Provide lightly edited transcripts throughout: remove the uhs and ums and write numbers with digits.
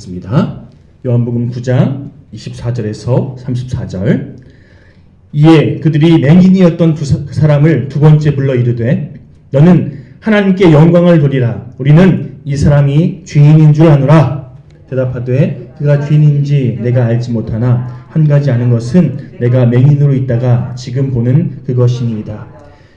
습니다. 요한복음 9장 24절에서 34절. 이에 그들이 맹인이었던 그 사람을 두 번째 불러 이르되 너는 하나님께 영광을 돌리라. 우리는 이 사람이 죄인인 줄 아노라. 대답하되 그가 죄인인지 내가 알지 못하나 한 가지 아는 것은 내가 맹인으로 있다가 지금 보는 그것이니이다.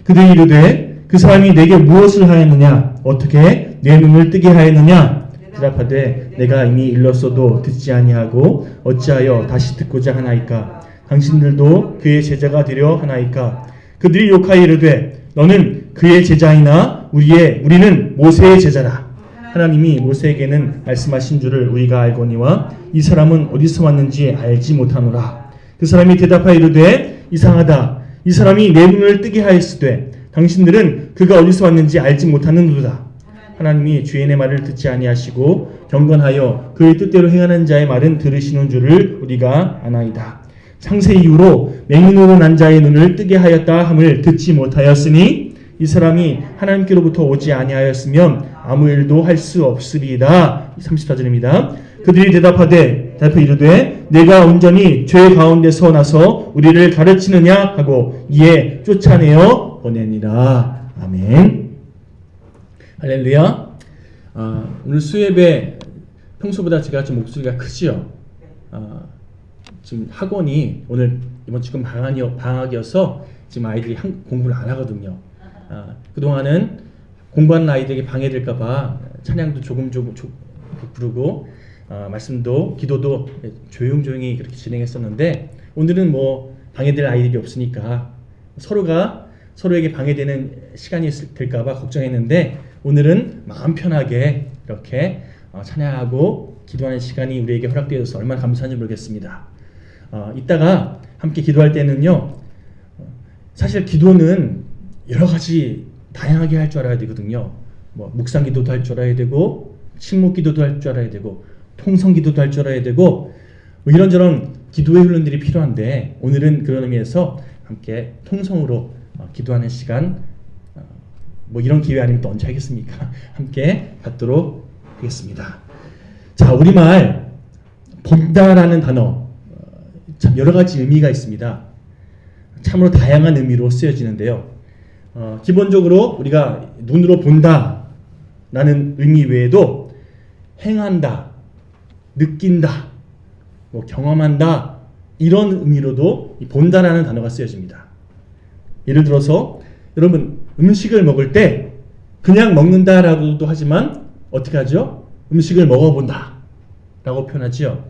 그들이 이르되 그 사람이 내게 무엇을 하였느냐? 어떻게 내 눈을 뜨게 하였느냐? 대답하되 내가 이미 일렀어도 듣지 아니하고 어찌하여 다시 듣고자 하나이까? 당신들도 그의 제자가 되려 하나이까? 그들이 욕하여 이르되 너는 그의 제자이나 우리는 모세의 제자라. 하나님이 모세에게는 말씀하신 줄을 우리가 알거니와 이 사람은 어디서 왔는지 알지 못하노라. 그 사람이 대답하여 이르되 이상하다. 이 사람이 내 눈을 뜨게 하였으되 당신들은 그가 어디서 왔는지 알지 못하는도다. 하나님이 죄인의 말을 듣지 아니하시고 경건하여 그의 뜻대로 행하는 자의 말은 들으시는 줄을 우리가 아나이다. 창세 이후로 맹인으로 난 자의 눈을 뜨게 하였다 함을 듣지 못하였으니 이 사람이 하나님께로부터 오지 아니하였으면 아무 일도 할 수 없으리이다. 34절입니다. 그들이 대답하되 이르되 내가 온전히 죄 가운데서 나서 우리를 가르치느냐 하고 이에 쫓아내어 보내니라. 아멘. 할렐루야. 오늘 수예배 평소보다 제가 좀 목소리가 크지요. 지금 학원이 오늘 이번 주 방학이어서 지금 아이들이 공부를 안 하거든요. 그동안은 공부하는 아이들에게 방해될까봐 찬양도 조금 부르고 말씀도 기도도 조용히 그렇게 진행했었는데 오늘은 뭐 방해될 아이들이 없으니까 서로에게 방해되는 시간이 될까봐 걱정했는데 오늘은 마음 편하게 이렇게 찬양하고 기도하는 시간이 우리에게 허락되어서 얼마나 감사한지 모르겠습니다. 이따가 함께 기도할 때는요, 사실 기도는 여러 가지 다양하게 할 줄 알아야 되거든요. 뭐 묵상 기도도 할 줄 알아야 되고, 침묵 기도도 할 줄 알아야 되고, 통성 기도도 할 줄 알아야 되고, 뭐 이런저런 기도의 훈련들이 필요한데 오늘은 그런 의미에서 함께 통성으로 기도하는 시간, 뭐 이런 기회 아니면 또 언제 하겠습니까? 함께 갖도록 하겠습니다. 자, 우리말 본다라는 단어 참 여러 가지 의미가 있습니다. 참으로 다양한 의미로 쓰여지는데요. 기본적으로 우리가 눈으로 본다라는 의미 외에도 행한다, 느낀다, 뭐 경험한다 이런 의미로도 이 본다라는 단어가 쓰여집니다. 예를 들어서 여러분 음식을 먹을 때 그냥 먹는다라고도 하지만 어떻게 하죠? 음식을 먹어본다 라고 표현하지요.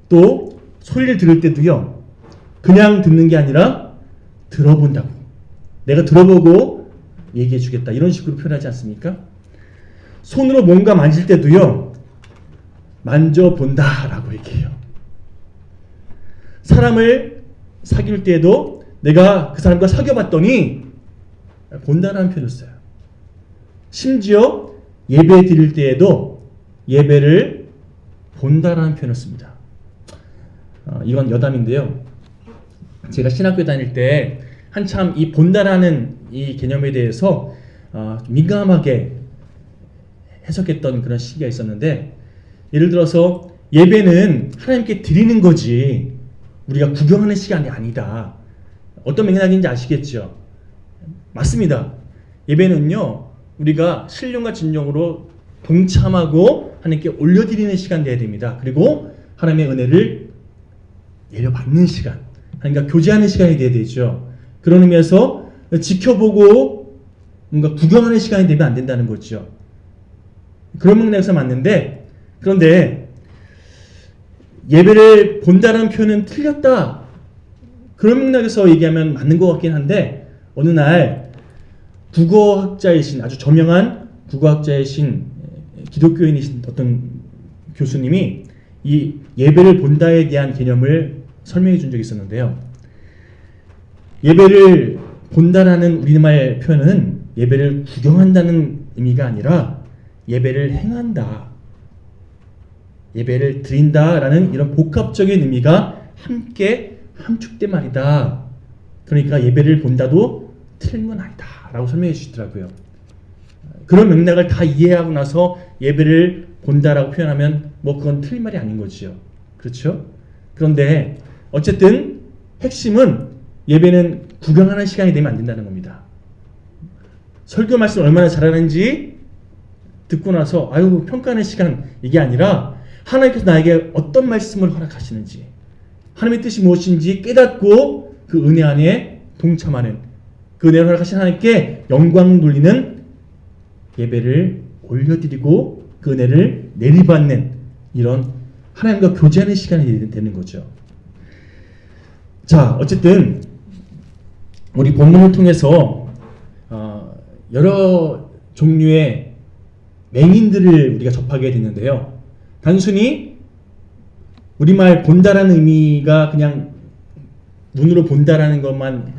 또 소리를 들을 때도요, 그냥 듣는 게 아니라 들어본다고, 내가 들어보고 얘기해 주겠다 이런 식으로 표현하지 않습니까? 손으로 뭔가 만질 때도요, 만져본다 라고 얘기해요. 사람을 사귈 때에도 내가 그 사람과 사귀어봤더니 본다라는 표현을 써요. 심지어 예배 드릴 때에도 예배를 본다라는 표현을 씁니다. 이건 여담인데요. 제가 신학교 다닐 때 한참 이 본다라는 이 개념에 대해서 민감하게 해석했던 그런 시기가 있었는데, 예를 들어서 예배는 하나님께 드리는 거지 우리가 구경하는 시간이 아니다. 어떤 맥락인지 아시겠죠? 맞습니다. 예배는요, 우리가 신령과 진정으로 동참하고 하나님께 올려드리는 시간 되어야 됩니다. 그리고 하나님의 은혜를 내려받는 시간, 하나님과 교제하는 시간이 되어야 되죠. 그런 의미에서 지켜보고 뭔가 구경하는 시간이 되면 안 된다는 거죠. 그런 맥락에서 맞는데, 그런데 예배를 본다는 표현은 틀렸다, 그런 맥락에서 얘기하면 맞는 것 같긴 한데, 어느 날 국어학자이신, 아주 저명한 국어학자이신 기독교인이신 어떤 교수님이 이 예배를 본다에 대한 개념을 설명해 준 적이 있었는데요. 예배를 본다라는 우리말 표현은 예배를 구경한다는 의미가 아니라 예배를 행한다, 예배를 드린다라는 이런 복합적인 의미가 함께 함축된 말이다. 그러니까 예배를 본다도 틀린 건 아니다 라고 설명해 주시더라고요. 그런 맥락을 다 이해하고 나서 예배를 본다라고 표현하면 뭐 그건 틀린 말이 아닌 거지요. 그렇죠? 그런데 어쨌든 핵심은 예배는 구경하는 시간이 되면 안 된다는 겁니다. 설교 말씀 얼마나 잘하는지 듣고 나서 아유 평가하는 시간, 이게 아니라 하나님께서 나에게 어떤 말씀을 허락하시는지, 하나님의 뜻이 무엇인지 깨닫고 그 은혜 안에 동참하는, 그 은혜를 허락하신 하나님께 영광 돌리는 예배를 올려드리고 그 은혜를 내리받는 이런 하나님과 교제하는 시간이 되는 거죠. 자, 어쨌든 우리 본문을 통해서 여러 종류의 맹인들을 우리가 접하게 됐는데요. 단순히 우리말 본다라는 의미가 그냥 눈으로 본다라는 것만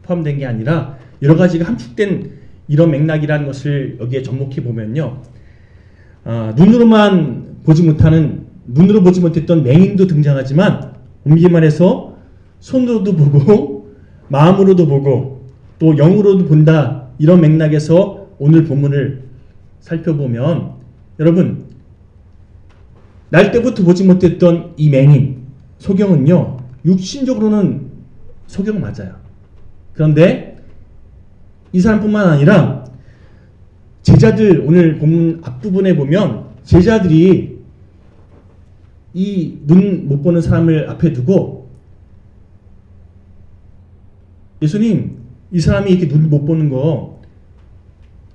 포함된 게 아니라 여러 가지가 함축된 이런 맥락이라는 것을 여기에 접목해 보면요. 눈으로 보지 못했던 맹인도 등장하지만 엄밀히 말해서 손으로도 보고 마음으로도 보고 또 영으로도 본다, 이런 맥락에서 오늘 본문을 살펴보면 여러분, 날 때부터 보지 못했던 이 맹인 소경은요, 육신적으로는 소경 맞아요. 그런데 이 사람뿐만 아니라 제자들, 오늘 본문 앞부분에 보면 제자들이 이 눈 못 보는 사람을 앞에 두고 예수님, 이 사람이 이렇게 눈 못 보는 거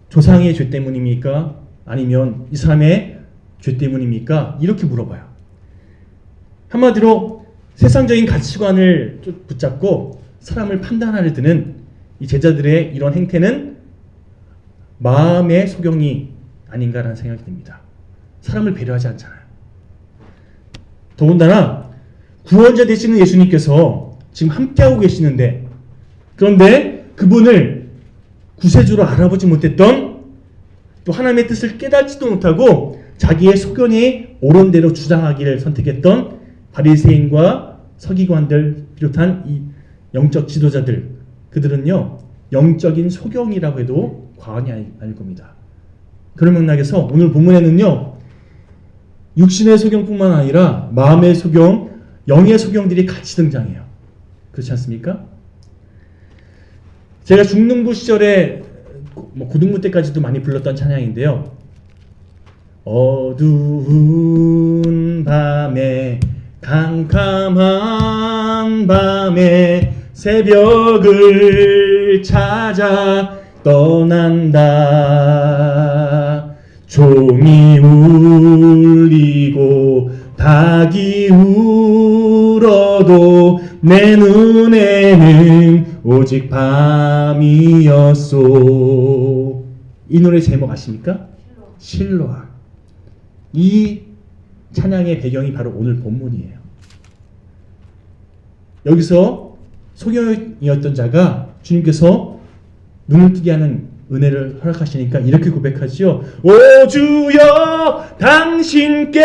조상의 죄 때문입니까? 아니면 이 사람의 죄 때문입니까? 이렇게 물어봐요. 한마디로 세상적인 가치관을 붙잡고 사람을 판단하려 드는 이 제자들의 이런 행태는 마음의 소경이 아닌가라는 생각이 듭니다. 사람을 배려하지 않잖아요. 더군다나 구원자 되시는 예수님께서 지금 함께하고 계시는데, 그런데 그분을 구세주로 알아보지 못했던, 또 하나님의 뜻을 깨닫지도 못하고 자기의 소견이 옳은 대로 주장하기를 선택했던 바리새인과 서기관들 비롯한 이 영적 지도자들, 그들은요 영적인 소경이라고 해도 과언이 아닐 겁니다. 그런 맥락에서 오늘 본문에는요 육신의 소경뿐만 아니라 마음의 소경, 영의 소경들이 같이 등장해요. 그렇지 않습니까? 제가 중등부 시절에 고등부 때까지도 많이 불렀던 찬양인데요. 어두운 밤에, 캄캄한 밤에 새벽을 찾아 떠난다. 종이 울리고 닭이 울어도 내 눈에는 오직 밤이었소. 이 노래 제목 아십니까? 실로암. 이 찬양의 배경이 바로 오늘 본문이에요. 여기서 소경이었던 자가 주님께서 눈을 뜨게 하는 은혜를 허락하시니까 이렇게 고백하지요. 오 주여, 당신께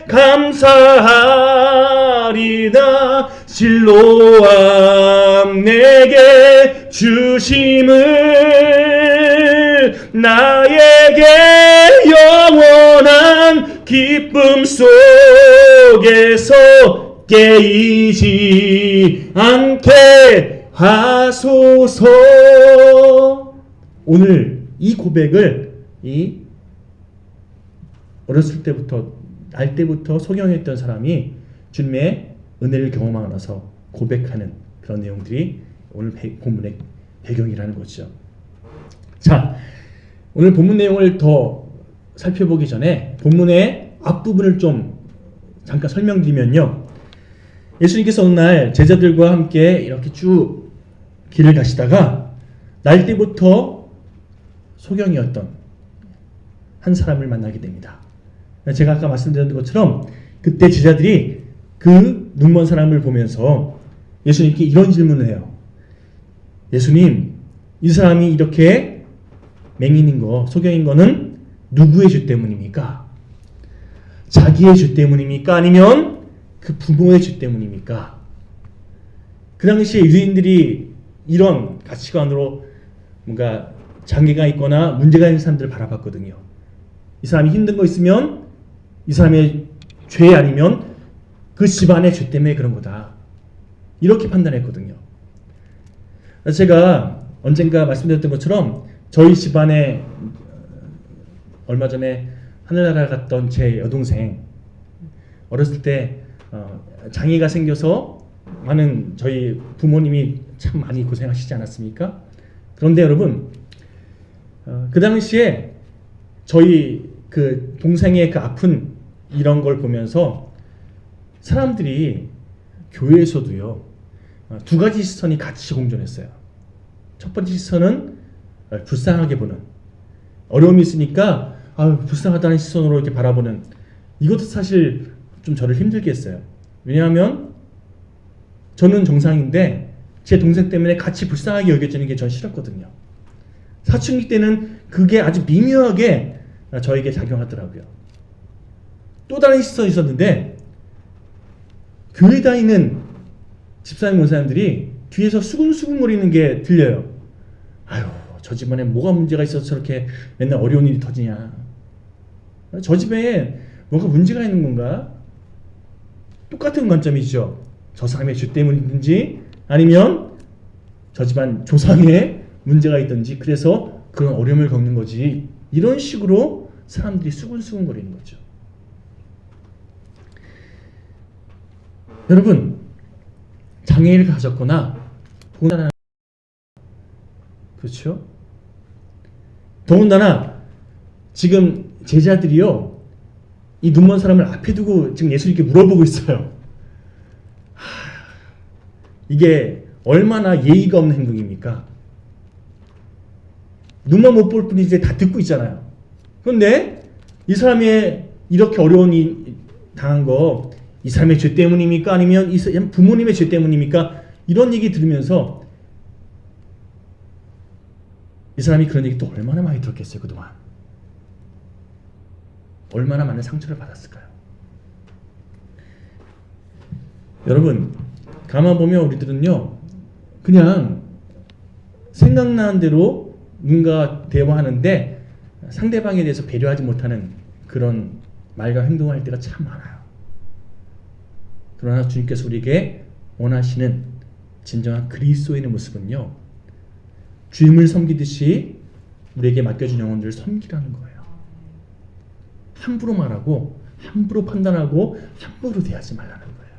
감사하리다. 실로암 내게 주심을, 나에게 영원한 기쁨 속에서 깨이지 않게 하소서. 오늘 이 고백을 어렸을 때부터, 날 때부터 소경했던 사람이 주님의 은혜를 경험하고 나서 고백하는 그런 내용들이 오늘 본문의 배경이라는 거죠. 자, 오늘 본문 내용을 더 살펴보기 전에 본문의 앞부분을 좀 잠깐 설명드리면요. 예수님께서 어느 날 제자들과 함께 이렇게 쭉 길을 가시다가 날 때부터 소경이었던 한 사람을 만나게 됩니다. 제가 아까 말씀드린 것처럼 그때 제자들이 그 눈먼 사람을 보면서 예수님께 이런 질문을 해요. 예수님, 이 사람이 이렇게 맹인인 거, 소경인 거는 누구의 죄 때문입니까? 자기의 죄 때문입니까? 아니면 그 부모의 죄 때문입니까? 그 당시에 유대인들이 이런 가치관으로 뭔가 장애가 있거나 문제가 있는 사람들을 바라봤거든요. 이 사람이 힘든 거 있으면 이 사람의 죄 아니면 그 집안의 죄 때문에 그런 거다. 이렇게 판단했거든요. 제가 언젠가 말씀드렸던 것처럼 저희 집안에 얼마 전에 하늘나라 갔던 제 여동생 어렸을 때 장애가 생겨서 많은 저희 부모님이 참 많이 고생하시지 않았습니까? 그런데 여러분 그 당시에 저희 그 동생의 그 아픈 이런 걸 보면서 사람들이 교회에서도요 두 가지 시선이 같이 공존했어요. 첫 번째 시선은 불쌍하게 보는, 어려움이 있으니까 불쌍하다는 시선으로 이렇게 바라보는, 이것도 사실 좀 저를 힘들게 했어요. 왜냐하면 저는 정상인데 제 동생 때문에 같이 불쌍하게 여겨지는 게 전 싫었거든요. 사춘기 때는 그게 아주 미묘하게 저에게 작용하더라고요. 또 다른 시선이 있었는데 교회 다니는 집사님 목사님들이 뒤에서 수근수근거리는 게 들려요. 아유, 저 집안에 뭐가 문제가 있어서 저렇게 맨날 어려운 일이 터지냐. 저 집에 뭔가 문제가 있는 건가? 똑같은 관점이죠. 저 사람의 죄 때문이든지 아니면 저 집안 조상에 문제가 있든지 그래서 그런 어려움을 겪는 거지. 이런 식으로 사람들이 수근수근거리는 거죠. 여러분, 장애를 가졌거나 그렇죠? 더군다나 지금 제자들이요 이 눈먼 사람을 앞에 두고 지금 예수님께 물어보고 있어요. 이게 얼마나 예의가 없는 행동입니까? 눈만 못 볼 뿐이지 이제 다 듣고 있잖아요. 그런데 이 사람이 이렇게 어려운 일 당한 거 이 사람의 죄 때문입니까? 아니면 이 부모님의 죄 때문입니까? 이런 얘기 들으면서 이 사람이 그런 얘기 또 얼마나 많이 들었겠어요, 그동안. 얼마나 많은 상처를 받았을까요? 여러분, 가만 보면 우리들은요, 그냥 생각나는 대로 누군가 대화하는데 상대방에 대해서 배려하지 못하는 그런 말과 행동을 할 때가 참 많아요. 그러나 주님께서 우리에게 원하시는 진정한 그리스도인의 모습은요, 주님을 섬기듯이 우리에게 맡겨준 영혼들을 섬기라는 거예요. 함부로 말하고 함부로 판단하고 함부로 대하지 말라는 거예요.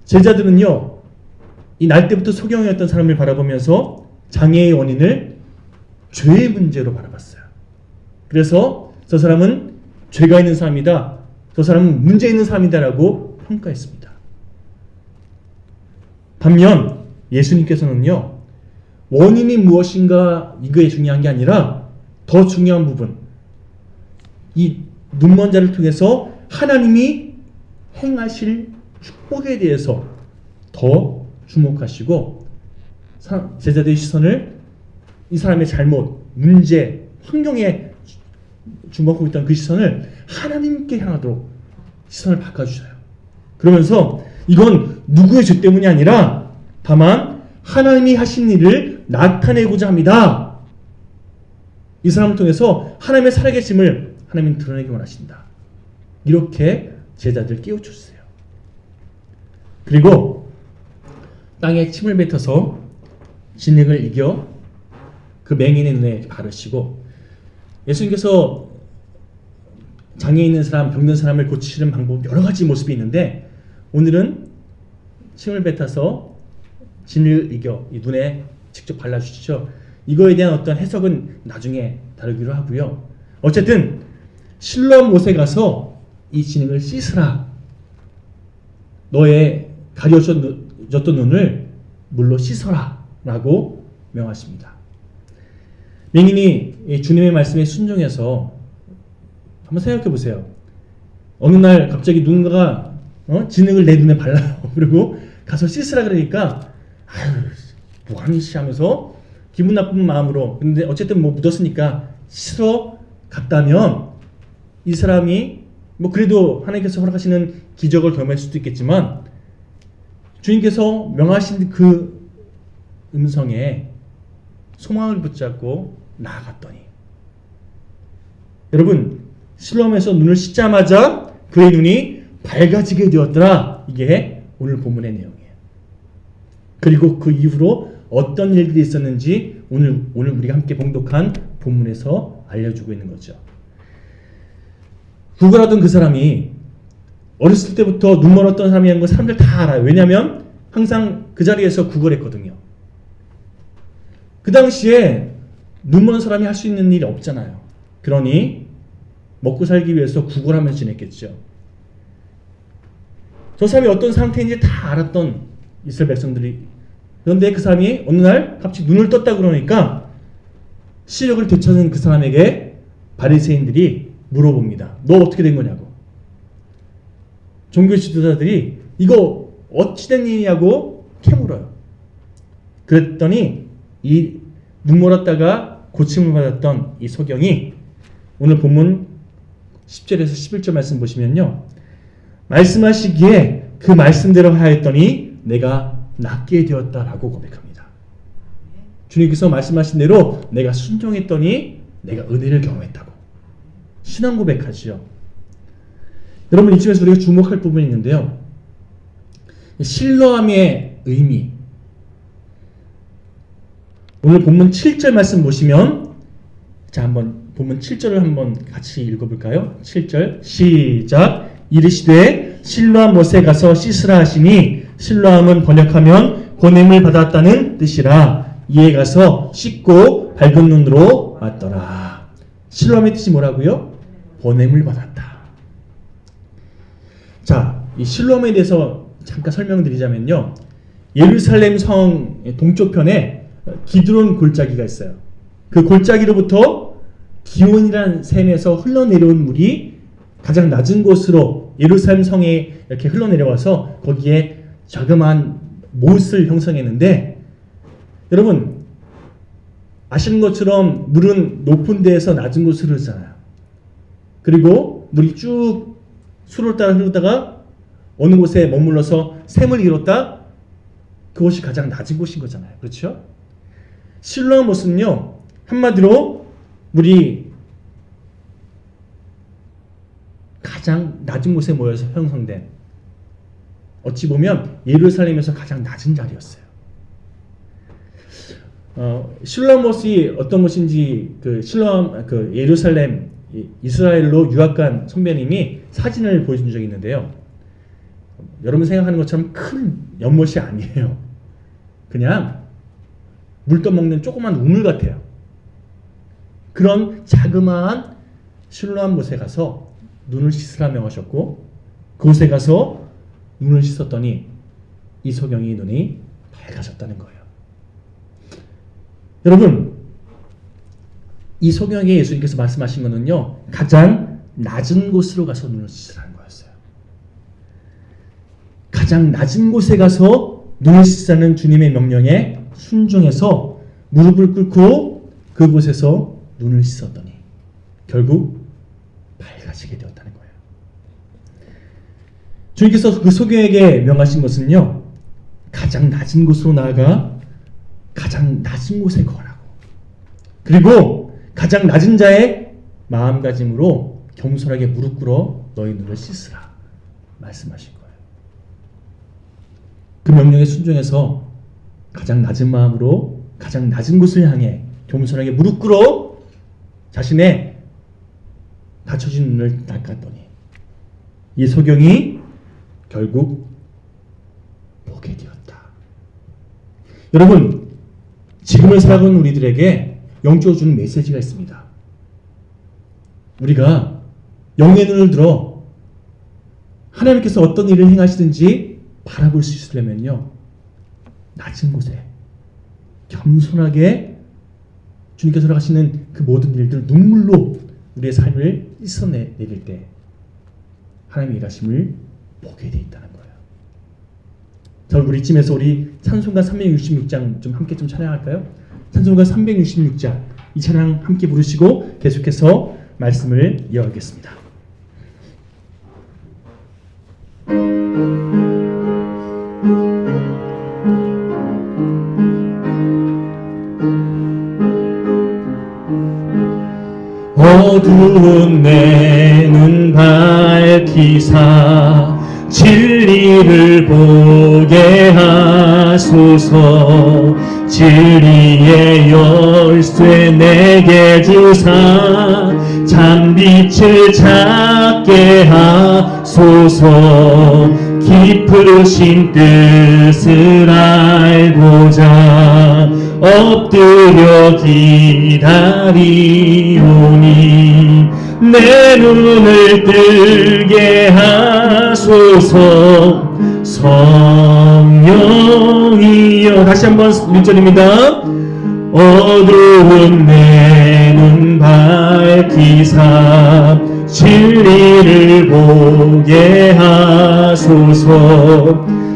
제자들은요, 이 날 때부터 소경이었던 사람을 바라보면서 장애의 원인을 죄의 문제로 바라봤어요. 그래서 저 사람은 죄가 있는 사람이다, 저 사람은 문제 있는 사람이다라고 평가했습니다. 반면 예수님께서는요, 원인이 무엇인가 이거에 중요한 게 아니라 더 중요한 부분, 이 눈먼 자를 통해서 하나님이 행하실 축복에 대해서 더 주목하시고 제자들의 시선을 이 사람의 잘못, 문제, 환경에 주목하고 있던 그 시선을 하나님께 향하도록 시선을 바꿔주셔요. 그러면서 이건 누구의 죄 때문이 아니라 다만 하나님이 하신 일을 나타내고자 합니다. 이 사람을 통해서 하나님의 살아계심을 하나님은 드러내기 원하신다. 이렇게 제자들 깨우쳤어요. 그리고 땅에 침을 뱉어서 진흙을 이겨 그 맹인의 눈에 바르시고, 예수님께서 장애 있는 사람, 병든 사람을 고치시는 방법 여러 가지 모습이 있는데 오늘은 침을 뱉어서 진을 이겨 이 눈에 직접 발라주시죠. 이거에 대한 어떤 해석은 나중에 다루기로 하고요. 어쨌든 실로암 못에 가서 이 진흙을 씻으라. 너의 가려졌던 눈을 물로 씻어라 라고 명하십니다. 맹인이 주님의 말씀에 순종해서 한번 생각해 보세요. 어느 날 갑자기 누군가가 진흙을 내 눈에 발라요. 그리고 가서 씻으라 그러니까 아유 뭐하는 씨 하면서 기분 나쁜 마음으로, 근데 어쨌든 뭐 묻었으니까 씻어 갔다면 이 사람이 뭐 그래도 하나님께서 허락하시는 기적을 경험할 수도 있겠지만 주님께서 명하신 그 음성에 소망을 붙잡고 나아갔더니 여러분 실로암에서 눈을 씻자마자 그의 눈이 밝아지게 되었더라. 이게 오늘 본문의 내용이에요. 그리고 그 이후로 어떤 일들이 있었는지 오늘 우리가 함께 봉독한 본문에서 알려주고 있는 거죠. 구걸하던 그 사람이 어렸을 때부터 눈 멀었던 사람이라는 걸 사람들 다 알아요. 왜냐하면 항상 그 자리에서 구걸했거든요. 그 당시에 눈 먼 사람이 할 수 있는 일이 없잖아요. 그러니 먹고 살기 위해서 구걸하면서 지냈겠죠. 저 사람이 어떤 상태인지 다 알았던 이스라엘 백성들이. 그런데 그 사람이 어느 날 갑자기 눈을 떴다 그러니까 시력을 되찾은 그 사람에게 바리새인들이 물어봅니다. 너 어떻게 된 거냐고. 종교 지도자들이 이거 어찌 된 일이냐고 캐물어요. 그랬더니 이 눈 멀었다가 고침을 받았던 이 소경이 오늘 본문 10절에서 11절 말씀 보시면요. 말씀하시기에 그 말씀대로 하였더니 내가 낫게 되었다라고 고백합니다. 주님께서 말씀하신 대로 내가 순종했더니 내가 은혜를 경험했다고 신앙 고백하지요. 여러분 이쯤에서 우리가 주목할 부분이 있는데요. 실로암의 의미. 오늘 본문 7절 말씀 보시면 자 한번 본문 7절을 한번 같이 읽어볼까요? 7절 시작. 이르시되 실로암 못에 가서 씻으라 하시니 실로암은 번역하면 보냄을 받았다는 뜻이라. 이에 가서 씻고 밝은 눈으로 왔더라. 실로암의 뜻이 뭐라고요? 보냄을 받았다. 자, 이 실로암에 대해서 잠깐 설명드리자면요. 예루살렘 성 동쪽편에 기드론 골짜기가 있어요. 그 골짜기로부터 기온이라는 샘에서 흘러내려온 물이 가장 낮은 곳으로 예루살렘 성에 이렇게 흘러내려와서 거기에 자그마한 못을 형성했는데 여러분 아시는 것처럼 물은 높은 데에서 낮은 곳으로 흐르잖아요. 그리고 물이 쭉 수로를 따라 흐르다가 어느 곳에 머물러서 샘을 이뤘다. 그곳이 가장 낮은 곳인 거잖아요. 그렇죠? 실로암 못은요. 한마디로 물이 가장 낮은 곳에 모여서 형성된 어찌 보면 예루살렘에서 가장 낮은 자리였어요. 실로암 못이 어떤 곳인지 그 예루살렘 이스라엘로 유학 간 선배님이 사진을 보여준 적이 있는데요. 여러분 생각하는 것처럼 큰 연못이 아니에요. 그냥 물 떠먹는 조그만 우물 같아요. 그런 자그마한 실로암 못에 가서 눈을 씻으라며 하셨고 그곳에 가서 눈을 씻었더니 이 소경이 눈이 밝아졌다는 거예요. 여러분 이 소경에게 예수님께서 말씀하신 것은요. 가장 낮은 곳으로 가서 눈을 씻으라는 거였어요. 가장 낮은 곳에 가서 눈을 씻으라는 주님의 명령에 순종해서 무릎을 꿇고 그곳에서 눈을 씻었더니 결국 밝아지게 되었다는 거예요. 주님께서 그 소경에게 명하신 것은요. 가장 낮은 곳으로 나아가 가장 낮은 곳에 거하라고 그리고 가장 낮은 자의 마음가짐으로 겸손하게 무릎 꿇어 너희 눈을 씻으라 말씀하신 거예요. 그 명령에 순종해서 가장 낮은 마음으로 가장 낮은 곳을 향해 겸손하게 무릎 꿇어 자신의 닫혀진 눈을 닦았더니 이 소경이 결국 보게 되었다. 여러분 지금을 살아가는 우리들에게 영적으로 주는 메시지가 있습니다. 우리가 영의 눈을 들어 하나님께서 어떤 일을 행하시든지 바라볼 수 있으려면요. 낮은 곳에 겸손하게 주님께서 하시는 그 모든 일들 눈물로 우리의 삶을 씻어내릴 때 하나님의 일하심을 보게 돼 있다는 거예요. 자, 우리 이쯤에서 우리 찬송가 366장 좀 함께 좀 찬양할까요? 찬송가 366장 이 찬양 함께 부르시고 계속해서 말씀을 이어가겠습니다. 어두운 내 눈 밝히사 진리를 보게 하소서. 진리의 열쇠 내게 주사 참빛을 찾게 하소서. 깊으신 뜻을 알고자 엎드려 기다리오니 내 눈을 뜨게 하소서. 성령이여. 다시 한번 1절입니다. 어두운 내 눈 밝히사 진리를 보게 하소서.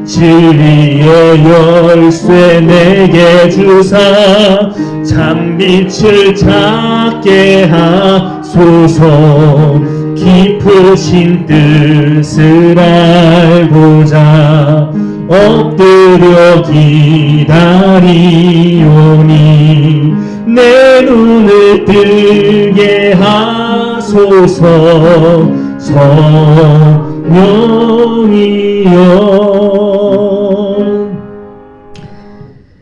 진리의 열쇠 내게 주사 참빛을 찾게 하소서. 깊으신 뜻을 알고자 엎드려 기다리오니 내 눈을 뜨게 하소서. 성령이여.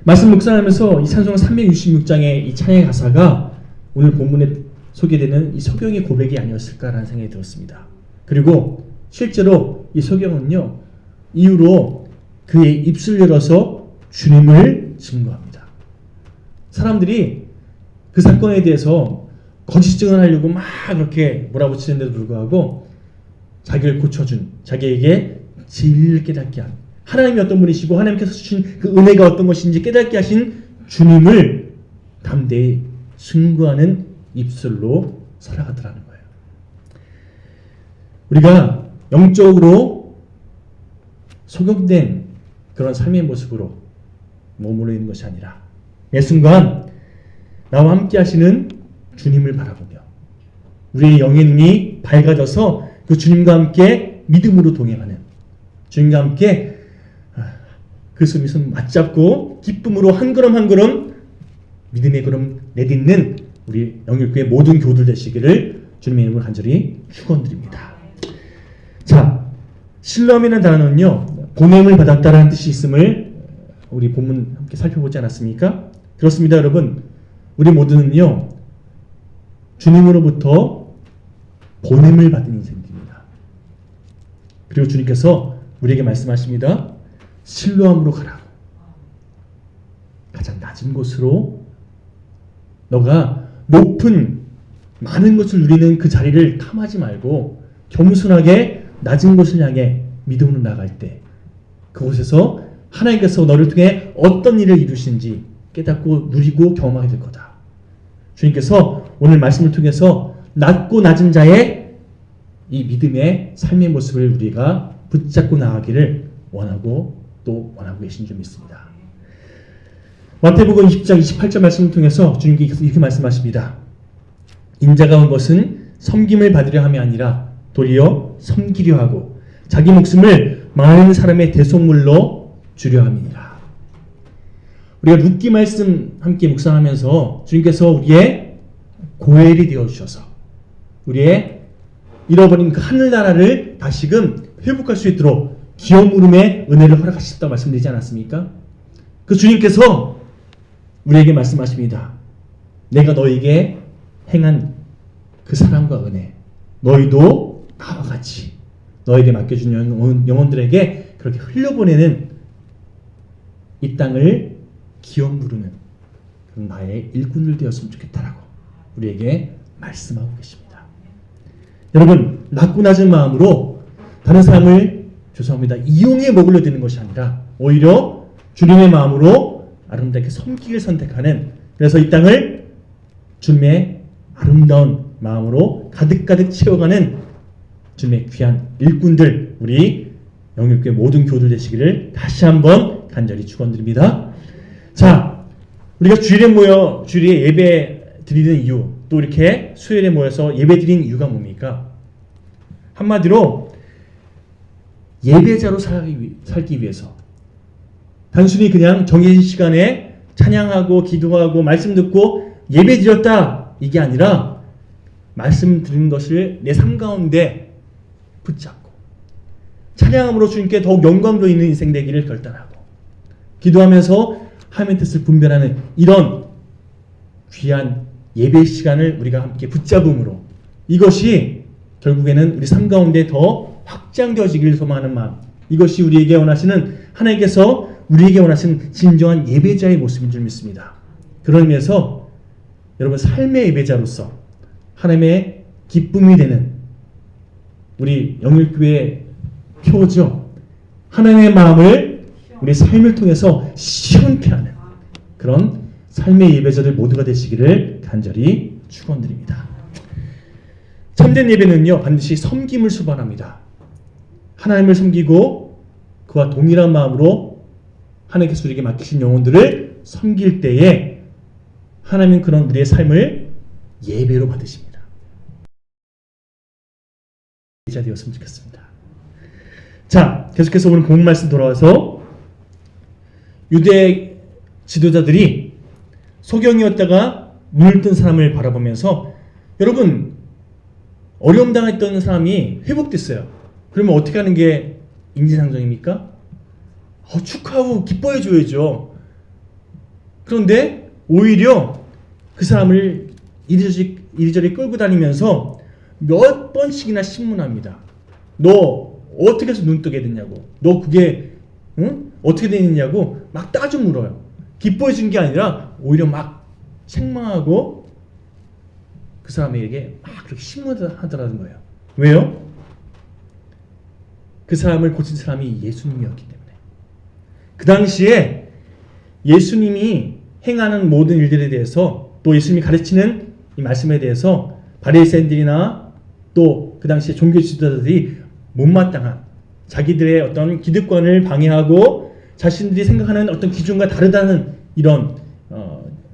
말씀 묵상하면서 이 찬송 366장의 이 찬양의 가사가 오늘 본문에 소개되는 이 소경의 고백이 아니었을까라는 생각이 들었습니다. 그리고 실제로 이 소경은요, 이후로 그의 입술 열어서 주님을 증거합니다. 사람들이 그 사건에 대해서 거짓 증언하려고 막 그렇게 몰아붙이는데도 불구하고 자기를 고쳐준, 자기에게 진리를 깨닫게 한, 하나님이 어떤 분이시고 하나님께서 주신 그 은혜가 어떤 것인지 깨닫게 하신 주님을 담대히 증거하는 입술로 살아가더라는 거예요. 우리가 영적으로 소경된 그런 삶의 모습으로 머물러 있는 것이 아니라 매 순간 나와 함께 하시는 주님을 바라보며 우리의 영의 눈이 밝아져서 그 주님과 함께 믿음으로 동행하는, 주님과 함께 그 손 맞잡고 기쁨으로 한 걸음 한 걸음 믿음의 걸음 내딛는 우리 영일교회 모든 교우들 되시기를 주님의 이름으로 간절히 축원드립니다. 자, 실럼이라는 단어는요, 보냄을 받았다라는 뜻이 있음을 우리 본문 함께 살펴보지 않았습니까? 그렇습니다, 여러분. 우리 모두는요, 주님으로부터 보냄을 받은 인생입니다. 그리고 주님께서 우리에게 말씀하십니다. 실로암으로 가라. 가장 낮은 곳으로, 너가 높은 많은 것을 누리는 그 자리를 탐하지 말고 겸손하게 낮은 곳을 향해 믿음으로 나갈 때 그곳에서 하나님께서 너를 통해 어떤 일을 이루신지 깨닫고 누리고 경험하게 될 거다. 주님께서 오늘 말씀을 통해서 낮고 낮은 자의 이 믿음의 삶의 모습을 우리가 붙잡고 나가기를 원하고 또 원하고 계신 줄 믿습니다. 마태복음 20장 28절 말씀을 통해서 주님께서 이렇게 말씀하십니다. 인자가 온 것은 섬김을 받으려 함이 아니라 도리어 섬기려 하고 자기 목숨을 많은 사람의 대속물로 주려 함이니라. 우리가 룻기 말씀 함께 묵상하면서 주님께서 우리의 고엘이 되어주셔서 우리의 잃어버린 그 하늘나라를 다시금 회복할 수 있도록 기업 물음의 은혜를 허락하셨다고 말씀드리지 않았습니까? 그 주님께서 우리에게 말씀하십니다. 내가 너에게 행한 그 사랑과 은혜, 너희도 나와 같이 너에게 맡겨준 영혼들에게 그렇게 흘려보내는 이 땅을 기업 물으는 그런 나의 일꾼들 되었으면 좋겠다라고 우리에게 말씀하고 계십니다. 여러분, 낮고 낮은 마음으로 다른 사람을 죄송합니다. 이용에 머글러 드는 것이 아니라 오히려 주님의 마음으로 아름답게 섬기기를 선택하는, 그래서 이 땅을 주님의 아름다운 마음으로 가득가득 채워가는 주님의 귀한 일꾼들, 우리 영일교회 모든 교우들 되시기를 다시 한번 간절히 축원드립니다. 자, 우리가 주일에 예배 드리는 이유, 또 이렇게 수요일에 모여서 예배 드리는 이유가 뭡니까? 한마디로 예배자로 살기 위해서, 단순히 그냥 정해진 시간에 찬양하고 기도하고 말씀 듣고 예배 드렸다, 이게 아니라 말씀드린 것을 내 삶 가운데 붙잡고 찬양함으로 주님께 더욱 영광도 있는 인생 되기를 결단하고 기도하면서 하나님의 뜻을 분별하는 이런 귀한 예배 시간을 우리가 함께 붙잡음으로 이것이 결국에는 우리 삶 가운데 더 확장되어지기를 소망하는 마음, 이것이 우리에게 원하시는 하나님께서 우리에게 원하시는 진정한 예배자의 모습인 줄 믿습니다. 그런 의미에서 여러분 삶의 예배자로서 하나님의 기쁨이 되는 우리 영일교회 표죠. 하나님의 마음을 우리 삶을 통해서 시원케 하는 그런 삶의 예배자들 모두가 되시기를 간절히 축원드립니다. 참된 예배는요 반드시 섬김을 수반합니다. 하나님을 섬기고 그와 동일한 마음으로 하나님께서 우리에게 맡기신 영혼들을 섬길 때에 하나님은 그런 우리의 삶을 예배로 받으십니다. 예배자 되었으면 좋겠습니다. 자, 계속해서 오늘 본문 말씀 돌아와서 유대 지도자들이 소경이었다가 눈을 뜬 사람을 바라보면서 여러분 어려움 당했던 사람이 회복됐어요. 그러면 어떻게 하는 게 인지상정입니까? 축하하고 기뻐해 줘야죠. 그런데 오히려 그 사람을 이리저리 끌고 다니면서 몇 번씩이나 신문합니다. 너 어떻게 해서 눈 뜨게 됐냐고. 너 그게 어떻게 됐냐고 막 따져 물어요. 기뻐해 준 게 아니라 오히려 막 책망하고 그 사람에게 막 그렇게 신문하더라는 거예요. 왜요? 그 사람을 고친 사람이 예수님이었기 때문에. 그 당시에 예수님이 행하는 모든 일들에 대해서 또 예수님이 가르치는 이 말씀에 대해서 바리새인들이나 또 그 당시에 종교 지도자들이 못마땅한 자기들의 어떤 기득권을 방해하고 자신들이 생각하는 어떤 기준과 다르다는 이런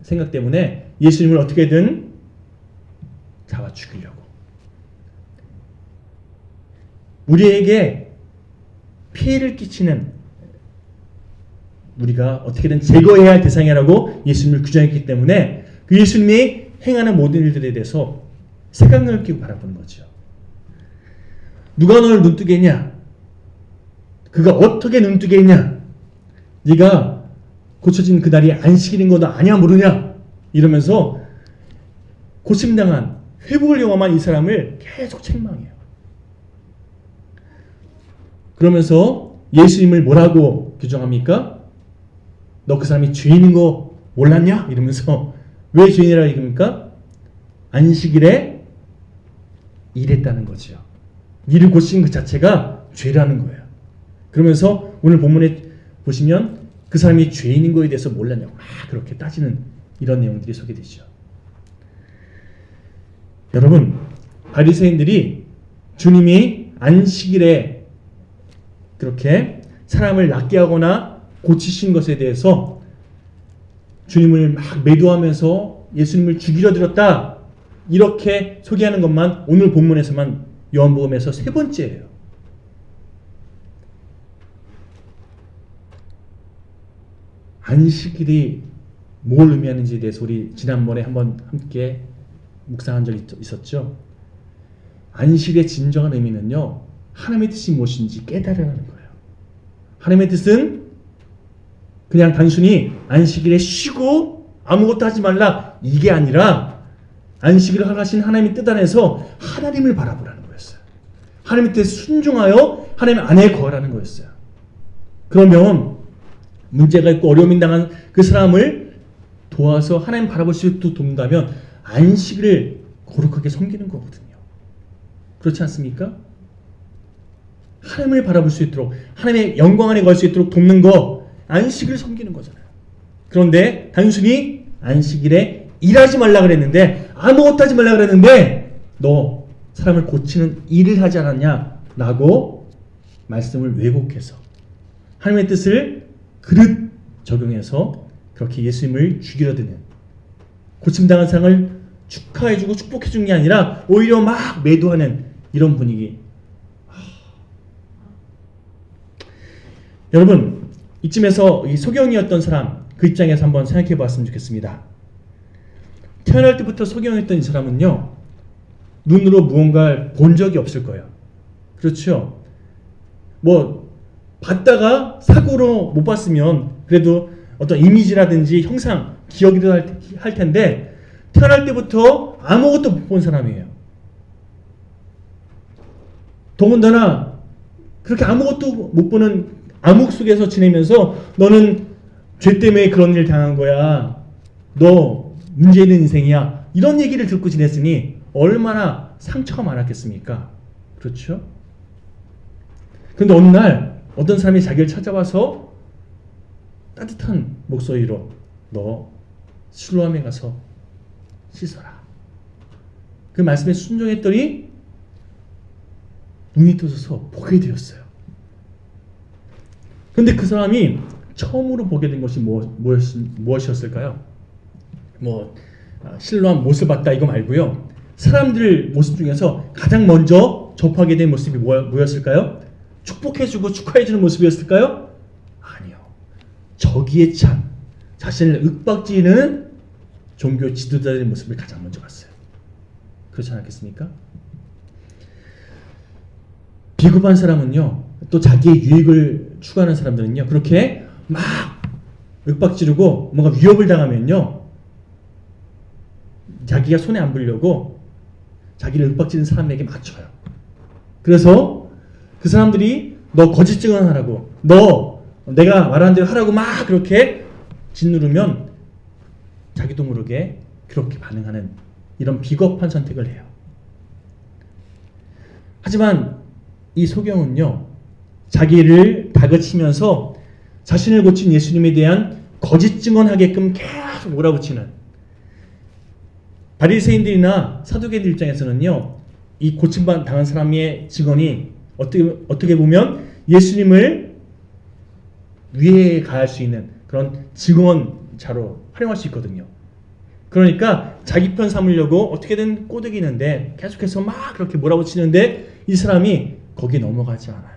생각 때문에 예수님을 어떻게든 잡아 죽이려고 우리에게 피해를 끼치는 우리가 어떻게든 제거해야 할 대상이라고 예수님을 규정했기 때문에 그 예수님이 행하는 모든 일들에 대해서 색안경을 끼고 바라보는 거죠. 누가 너를 눈뜨게 했냐? 그가 어떻게 눈뜨게 했냐? 네가 고쳐진 그날이 안식일인 것도 아냐 모르냐? 이러면서 고침당한 회복을 경험한 이 사람을 계속 책망해요. 그러면서 예수님을 뭐라고 규정합니까? 너 그 사람이 죄인인 거 몰랐냐? 이러면서 왜 죄인이라고 얘기합니까? 안식일에 일했다는 거죠. 일을 고친 그 자체가 죄라는 거예요. 그러면서 오늘 본문에 보시면 그 사람이 죄인인 거에 대해서 몰랐냐고 막 그렇게 따지는 이런 내용들이 소개되죠. 여러분, 바리새인들이 주님이 안식일에 그렇게 사람을 낫게 하거나 고치신 것에 대해서 주님을 막 매도하면서 예수님을 죽이려 들었다 이렇게 소개하는 것만 오늘 본문에서만 요한복음에서 세 번째예요. 안식일이 뭘 의미하는지에 대해서 우리 지난번에 한번 함께 묵상한 적이 있었죠. 안식일의 진정한 의미는요, 하나님의 뜻이 무엇인지 깨달으라는 거예요. 하나님의 뜻은 그냥 단순히 안식일에 쉬고 아무것도 하지 말라 이게 아니라 안식일을 허락하신 하나님의 뜻 안에서 하나님을 바라보라는 거였어요. 하나님의 뜻에 순종하여 하나님 안에 거하라는 거였어요. 그러면 문제가 있고 어려움이 당한 그 사람을 도와서 하나님 바라볼 수 있도록 돕는다면 안식일을 거룩하게 섬기는 거거든요. 그렇지 않습니까? 하나님을 바라볼 수 있도록 하나님의 영광 안에 거할 수 있도록 돕는 거 안식일을 섬기는 거잖아요. 그런데 단순히 안식일에 일하지 말라 그랬는데 아무것도 하지 말라 그랬는데 너 사람을 고치는 일을 하지 않았냐 라고 말씀을 왜곡해서 하나님의 뜻을 그릇 적용해서 그렇게 예수님을 죽이려 드는 고침당한 사람을 축하해주고 축복해주는 게 아니라 오히려 막 매도하는 이런 분위기. 여러분 이쯤에서 이 소경이었던 사람 그 입장에서 한번 생각해 보았으면 좋겠습니다. 태어날 때부터 소경이었던 이 사람은요 눈으로 무언가를 본 적이 없을 거예요. 그렇죠? 뭐 봤다가 사고로 못 봤으면 그래도 어떤 이미지라든지 형상, 기억이도 할 텐데 태어날 때부터 아무것도 못 본 사람이에요. 더군다나 그렇게 아무것도 못 보는 암흑 속에서 지내면서 너는 죄 때문에 그런 일 당한 거야. 너 문제 있는 인생이야. 이런 얘기를 듣고 지냈으니 얼마나 상처가 많았겠습니까? 그렇죠? 그런데 어느 날 어떤 사람이 자기를 찾아와서 따뜻한 목소리로 너 실로암에 가서 씻어라. 그 말씀에 순종했더니 눈이 떠져서 보게 되었어요. 그런데 그 사람이 처음으로 보게 된 것이 무엇이었을까요? 실로암 못을 봤다 이거 말고요. 사람들 모습 중에서 가장 먼저 접하게 된 모습이 뭐였을까요? 축복해주고 축하해주는 모습이었을까요? 아니요. 저기에 찬 자신을 윽박지르는 종교 지도자들의 모습을 가장 먼저 봤어요. 그렇지 않았겠습니까? 비겁한 사람은요, 또 자기의 유익을 추구하는 사람들은요, 그렇게 막 윽박지르고 뭔가 위협을 당하면요, 자기가 손에 안 불려고 자기를 윽박지르는 사람에게 맞춰요. 그래서 그 사람들이 너 거짓 증언하라고, 너 내가 말하는 대로 하라고 막 그렇게 짓누르면 자기도 모르게 그렇게 반응하는 이런 비겁한 선택을 해요. 하지만 이 소경은요, 자기를 다그치면서 자신을 고친 예수님에 대한 거짓 증언하게끔 계속 몰아붙이는 바리새인들이나 사두개인들 입장에서는요, 이 고침당한 사람의 증언이 어떻게 보면 예수님을 위에 가할 수 있는 그런 증언자로 활용할 수 있거든요. 그러니까 자기 편 삼으려고 어떻게든 꼬드기는데 계속해서 막 그렇게 몰아붙이는데 이 사람이 거기에 넘어가지 않아요.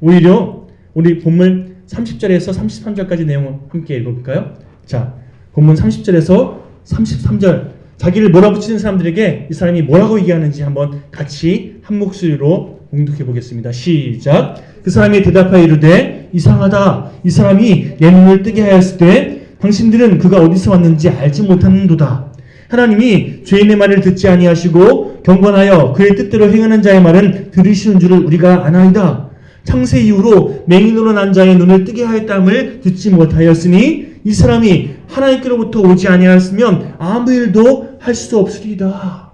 오히려 우리 본문 30절에서 33절까지 내용을 함께 읽어볼까요? 자, 본문 30절에서 33절 자기를 몰아붙이는 사람들에게 이 사람이 뭐라고 얘기하는지 한번 같이 한 목소리로 봉독해 보겠습니다. 시작. 그 사람이 대답하여 이르되 이상하다. 이 사람이 내 눈을 뜨게 하였을 때 당신들은 그가 어디서 왔는지 알지 못하는도다. 하나님이 죄인의 말을 듣지 아니하시고 경건하여 그의 뜻대로 행하는 자의 말은 들으시는 줄을 우리가 아나이다. 창세 이후로 맹인으로 난 자의 눈을 뜨게 하였다함을 듣지 못하였으니 이 사람이 하나님께로부터 오지 아니하였으면 아무 일도 할 수 없으리이다.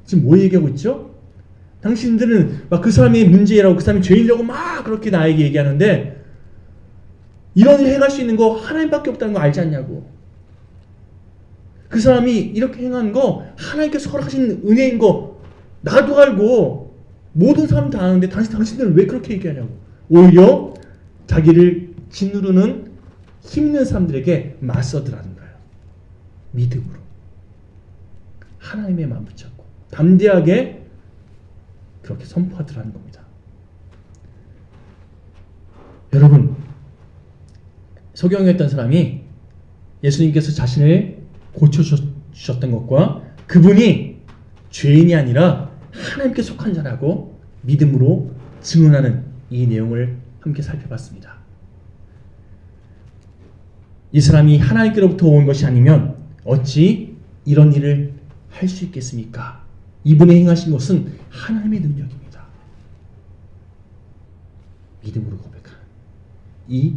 지금 뭐 얘기하고 있죠? 당신들은 막 그 사람의 문제라고 그 사람이 죄인이라고 막 그렇게 나에게 얘기하는데 이런 일 행할 수 있는 거 하나님밖에 없다는 거 알지 않냐고. 그 사람이 이렇게 행한 거 하나님께서 허락하신 은혜인 거 나도 알고 모든 사람 다 아는데 당신들은 왜 그렇게 얘기하냐고. 오히려 자기를 짓누르는 힘 있는 사람들에게 맞서더라는 거예요. 믿음으로. 하나님의 마음 붙잡고 담대하게 그렇게 선포하더라는 겁니다. 여러분, 소경이었던 사람이 예수님께서 자신을 고쳐주셨던 것과 그분이 죄인이 아니라 하나님께 속한 자라고 믿음으로 증언하는 이 내용을 함께 살펴봤습니다. 이 사람이 하나님께로부터 온 것이 아니면 어찌 이런 일을 할 수 있겠습니까? 이분이 행하신 것은 하나님의 능력입니다. 믿음으로 고백하는 이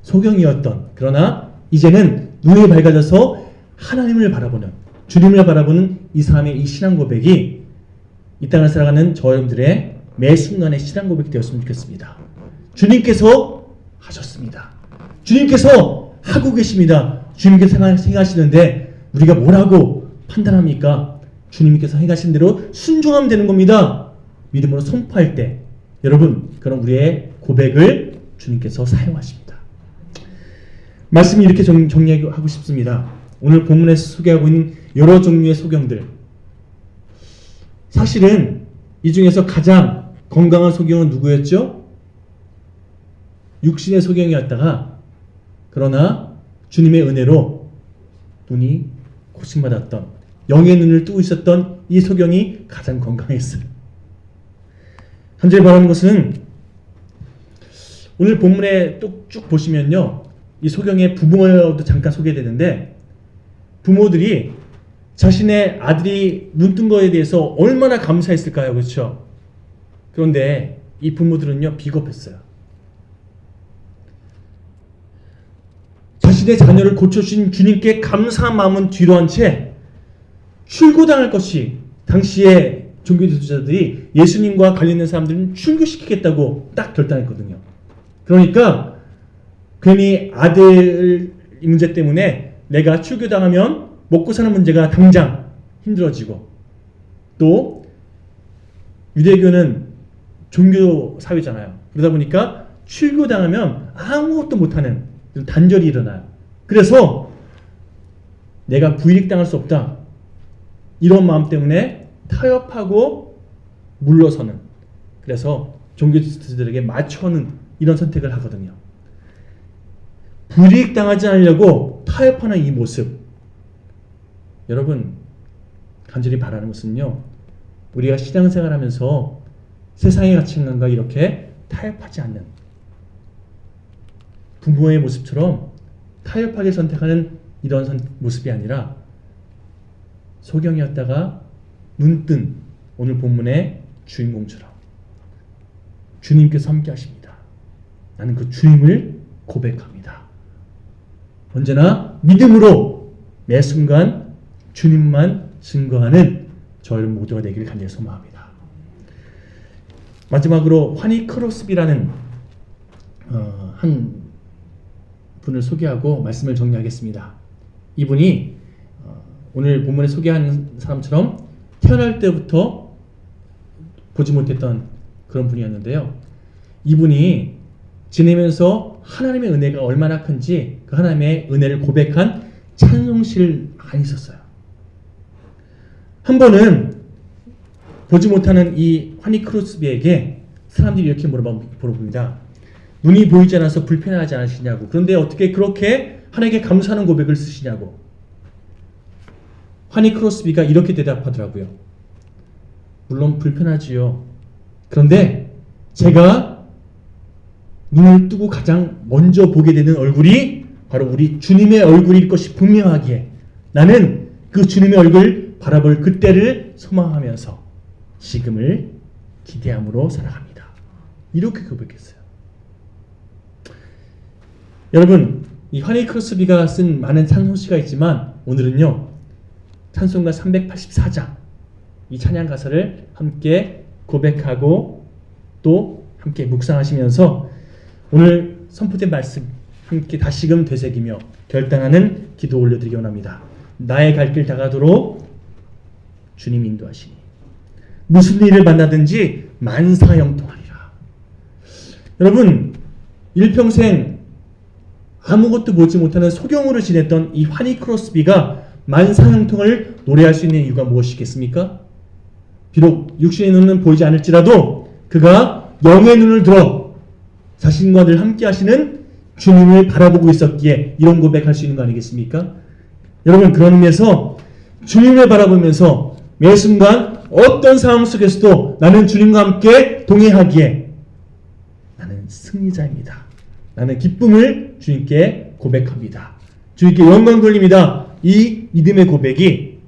소경이었던, 그러나 이제는 눈이 밝아져서 하나님을 바라보는, 주님을 바라보는 이 사람의 이 신앙 고백이 이 땅을 살아가는 저 여러분들의 매 순간의 신앙 고백이 되었으면 좋겠습니다. 주님께서 하셨습니다. 주님께서 하고 계십니다. 주님께서 행하시는데 우리가 뭐라고 판단합니까? 주님께서 행하신 대로 순종하면 되는 겁니다. 믿음으로 선포할 때 여러분, 그런 우리의 고백을 주님께서 사용하십니다. 말씀이 이렇게 정리하고 싶습니다. 오늘 본문에서 소개하고 있는 여러 종류의 소경들, 사실은 이 중에서 가장 건강한 소경은 누구였죠? 육신의 소경이었다가 그러나 주님의 은혜로 눈이 고침받았던 영의 눈을 뜨고 있었던 이 소경이 가장 건강했어요. 간절히 바라는 것은 오늘 본문에 또 쭉 보시면요, 이 소경의 부모도 잠깐 소개되는데, 부모들이 자신의 아들이 눈 뜬 거에 대해서 얼마나 감사했을까요? 그렇죠? 그런데 이 부모들은요, 비겁했어요. 자신의 자녀를 고쳐주신 주님께 감사한 마음은 뒤로 한 채 출교당할 것이, 당시에 종교 지도자들이 예수님과 관련된 사람들은 출교시키겠다고 딱 결단했거든요. 그러니까 괜히 아들 문제 때문에 내가 출교당하면 먹고 사는 문제가 당장 힘들어지고, 또 유대교는 종교 사회잖아요. 그러다 보니까 출교당하면 아무것도 못하는 단절이 일어나요. 그래서 내가 부익당할 수 없다, 이런 마음 때문에 타협하고 물러서는, 그래서 종교지도자들에게 맞춰는 이런 선택을 하거든요. 불이익당하지 않으려고 타협하는 이 모습, 여러분 간절히 바라는 것은요, 우리가 신앙생활하면서 세상의 가치관과 이렇게 타협하지 않는 부모의 모습처럼 타협하게 선택하는 이런 모습이 아니라, 소경이었다가 눈뜬 오늘 본문의 주인공처럼 주님께서 함께 하십니다. 나는 그 주님을 고백합니다. 언제나 믿음으로 매 순간 주님만 증거하는 저희 모두가 되기를 간절히 소망합니다. 마지막으로 환희 크로스비라는 한 분을 소개하고 말씀을 정리하겠습니다. 이분이 오늘 본문에 소개한 사람처럼 태어날 때부터 보지 못했던 그런 분이었는데요. 이분이 지내면서 하나님의 은혜가 얼마나 큰지 그 하나님의 은혜를 고백한 찬송시를 많이 썼어요. 한 번은 보지 못하는 이 환희 크로스비에게 사람들이 이렇게 물어봅니다. 눈이 보이지 않아서 불편하지 않으시냐고. 그런데 어떻게 그렇게 하나님께 감사하는 고백을 쓰시냐고. 환희 크로스비가 이렇게 대답하더라고요. 물론 불편하지요. 그런데 제가 눈을 뜨고 가장 먼저 보게 되는 얼굴이 바로 우리 주님의 얼굴일 것이 분명하기에 나는 그 주님의 얼굴 바라볼 그때를 소망하면서 지금을 기대함으로 살아갑니다. 이렇게 고백했어요. 여러분, 이 환희 크로스비가 쓴 많은 찬송시가 있지만 오늘은요, 찬송가 384장 이 찬양 가사를 함께 고백하고 또 함께 묵상하시면서 오늘 선포된 말씀 함께 다시금 되새기며 결단하는 기도 올려드리기 원합니다. 나의 갈 길 다가도록 주님 인도하시니 무슨 일을 만나든지 만사형통하리라. 여러분, 일평생 아무것도 보지 못하는 소경으로 지냈던 이 환희 크로스비가 만사형통을 노래할 수 있는 이유가 무엇이겠습니까? 비록 육신의 눈은 보이지 않을지라도 그가 영의 눈을 들어 자신과 늘 함께 하시는 주님을 바라보고 있었기에 이런 고백할 수 있는 거 아니겠습니까? 여러분, 그런 의미에서 주님을 바라보면서 매 순간 어떤 상황 속에서도 나는 주님과 함께 동행하기에 나는 승리자입니다. 나는 기쁨을 주님께 고백합니다. 주님께 영광 돌립니다. 이 믿음의 고백이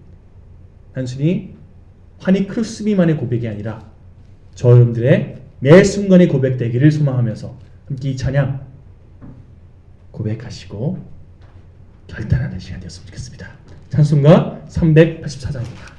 단순히 환희 크로스비만의 고백이 아니라 저 여러분들의 매 순간의 고백되기를 소망하면서 함께 이 찬양 고백하시고 결단하는 시간 되었으면 좋겠습니다. 찬송가 384장입니다.